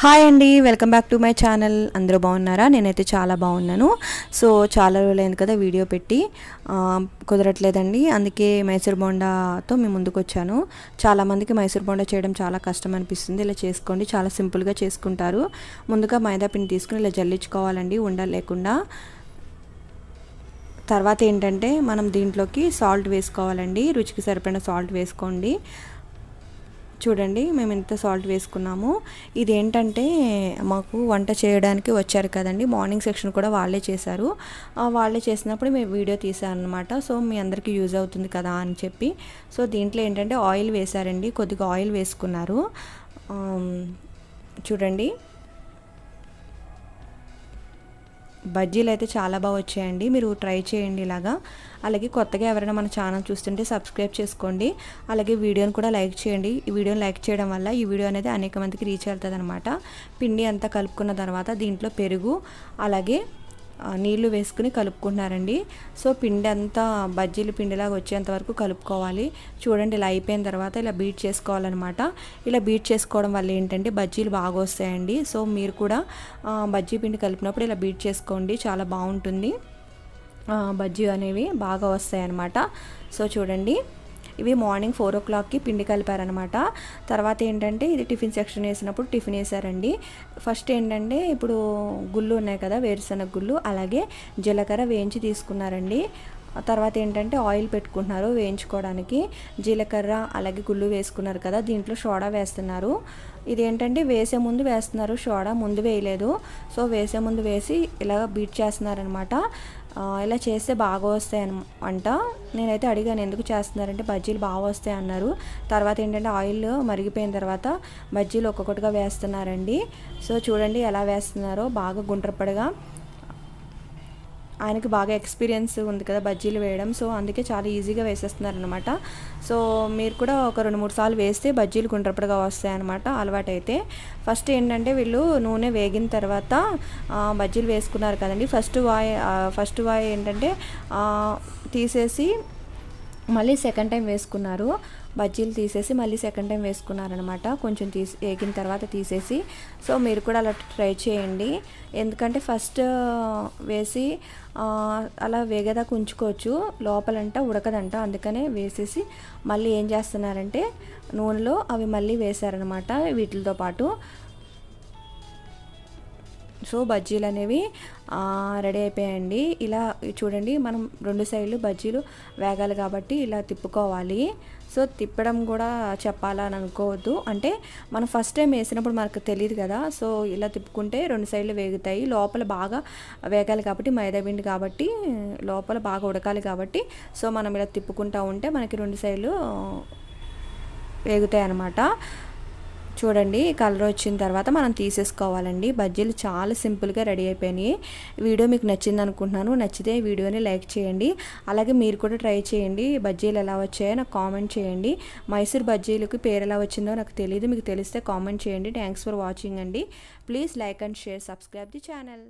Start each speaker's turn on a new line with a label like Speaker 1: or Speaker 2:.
Speaker 1: Hi అండి, welcome back to my channel. అందరూ బాగున్నారా? నేనైతే చాలా బాగున్నాను. సో చాలా రోజులైంది కదా వీడియో పెట్టి, కుదరట్లేదండి. అందుకే మైసూర్ బోండాతో మేము ముందుకు వచ్చాను. చాలామందికి మైసూర్ బోండా చేయడం చాలా కష్టం అనిపిస్తుంది. ఇలా చేసుకోండి, చాలా సింపుల్గా చేసుకుంటారు. ముందుగా మైదా పిండి తీసుకుని ఇలా జల్లించుకోవాలండి, ఉండలు లేకుండా. తర్వాత ఏంటంటే మనం దీంట్లోకి సాల్ట్ వేసుకోవాలండి. రుచికి సరిపడిన సాల్ట్ వేసుకోండి. చూడండి, మేము ఇంత సాల్ట్ వేసుకున్నాము. ఇదేంటంటే మాకు వంట చేయడానికి వచ్చారు కదండి, మార్నింగ్ సెక్షన్ కూడా వాళ్ళే చేశారు. వాళ్ళే చేసినప్పుడు మేము వీడియో తీసాను అనమాట. సో మీ అందరికీ యూజ్ అవుతుంది కదా అని చెప్పి. సో దీంట్లో ఏంటంటే ఆయిల్ వేశారండి, కొద్దిగా ఆయిల్ వేసుకున్నారు. చూడండి, బజ్జీలు అయితే చాలా బాగా వచ్చాయండి. మీరు ట్రై చేయండి ఇలాగా. అలాగే కొత్తగా ఎవరైనా మన ఛానల్ చూస్తుంటే సబ్స్క్రైబ్ చేసుకోండి. అలాగే వీడియోని కూడా లైక్ చేయండి. ఈ వీడియోని లైక్ చేయడం వల్ల ఈ వీడియో అనేది అనేక మందికి రీచ్ అవుతుంది అనమాట. పిండి అంతా కలుపుకున్న తర్వాత దీంట్లో పెరుగు అలాగే నీళ్లు వేసుకుని కలుపుకుంటున్నారండి. సో పిండి అంతా బజ్జీలు పిండిలాగా వచ్చేంత వరకు కలుపుకోవాలి. చూడండి, ఇలా అయిపోయిన తర్వాత ఇలా బీట్ చేసుకోవాలన్నమాట. ఇలా బీట్ చేసుకోవడం వల్ల ఏంటంటే బజ్జీలు బాగా వస్తాయండి. సో మీరు కూడా బజ్జీ పిండి కలిపినప్పుడు ఇలా బీట్ చేసుకోండి, చాలా బాగుంటుంది. బజ్జీ అనేవి బాగా వస్తాయి అన్నమాట. సో చూడండి, ఇవి మార్నింగ్ 4 o'clockకి పిండి కలిపారనమాట. తర్వాత ఏంటంటే ఇది టిఫిన్ సెక్షన్ వేసినప్పుడు టిఫిన్ వేసారండి. ఫస్ట్ ఏంటంటే ఇప్పుడు గుళ్ళు ఉన్నాయి కదా, వేరుశనగ గుళ్ళు, అలాగే జీలకర్ర వేయించి తీసుకున్నారండి. తర్వాత ఏంటంటే ఆయిల్ పెట్టుకుంటున్నారు వేయించుకోవడానికి. జీలకర్ర అలాగే గుళ్ళు వేసుకున్నారు కదా, దీంట్లో సోడా వేస్తున్నారు. ఇదేంటంటే వేసే ముందు వేస్తున్నారు, సోడా ముందు వేయలేదు. సో వేసే ముందు వేసి ఇలా బీట్ చేస్తున్నారనమాట. ఇలా చేస్తే బాగా వస్తాయి అంట. నేనైతే అడిగాను ఎందుకు చేస్తున్నారంటే బజ్జీలు బాగా వస్తాయి అన్నారు. తర్వాత ఏంటంటే ఆయిల్ మరిగిపోయిన తర్వాత బజ్జీలు ఒక్కొక్కటిగా వేస్తున్నారండి. సో చూడండి ఎలా వేస్తున్నారో, బాగా గుండ్రపడిగా. ఆయనకి బాగా ఎక్స్పీరియన్స్ ఉంది కదా బజ్జీలు వేయడం, సో అందుకే చాలా ఈజీగా వేసేస్తున్నారనమాట. సో మీరు కూడా ఒక 2-3 సార్లు వేస్తే బజ్జీలు గుండ్రపడిగా వస్తాయన్నమాట అలవాటైతే. ఫస్ట్ ఏంటంటే వీళ్ళు నూనె వేగిన తర్వాత బజ్జీలు వేసుకున్నారు కదండి. ఫస్ట్ వాయి ఏంటంటే తీసేసి మళ్ళీ సెకండ్ టైం వేసుకున్నారు. బజ్జీలు తీసేసి మళ్ళీ సెకండ్ టైం వేసుకున్నారనమాట, కొంచెం వేగిన తర్వాత తీసేసి. సో మీరు కూడా అలా ట్రై చేయండి, ఎందుకంటే ఫస్ట్ వేసి అలా వేగేదాకా ఉంచుకోవచ్చు, లోపలంట ఉడకదంట. అందుకనే వేసేసి మళ్ళీ ఏం చేస్తున్నారంటే నూనెలో అవి మళ్ళీ వేశారనమాట వీటితో పాటు. సో బజ్జీలు అనేవి రెడీ అయిపోయాయండి. ఇలా చూడండి, మనం 2 సైడ్లు బజ్జీలు వేగాలి కాబట్టి ఇలా తిప్పుకోవాలి. సో తిప్పడం కూడా చెప్పాలా అని అనుకోవద్దు, అంటే మనం ఫస్ట్ టైం వేసినప్పుడు మనకు తెలియదు కదా. సో ఇలా తిప్పుకుంటే 2 సైడ్లు వేగుతాయి. లోపల బాగా వేగాలి కాబట్టి, మైదా పిండి కాబట్టి లోపల బాగా ఉడకాలి కాబట్టి, సో మనం ఇలా తిప్పుకుంటూ ఉంటే మనకి 2 సైడ్లు వేగుతాయి అన్నమాట. చూడండి, కలర్ వచ్చిన తర్వాత మనం తీసేసుకోవాలండి. బజ్జీలు చాలా సింపుల్గా రెడీ అయిపోయినాయి. వీడియో మీకు నచ్చింది అనుకుంటున్నాను. నచ్చితే వీడియోని లైక్ చేయండి. అలాగే మీరు కూడా ట్రై చేయండి. బజ్జీలు ఎలా వచ్చాయో నాకు కామెంట్ చేయండి. మైసూర్ బజ్జీలకు పేరు ఎలా వచ్చిందో నాకు తెలియదు, మీకు తెలిస్తే కామెంట్ చేయండి. థ్యాంక్స్ ఫర్ వాచింగ్ అండి. Please like and share, subscribe the channel.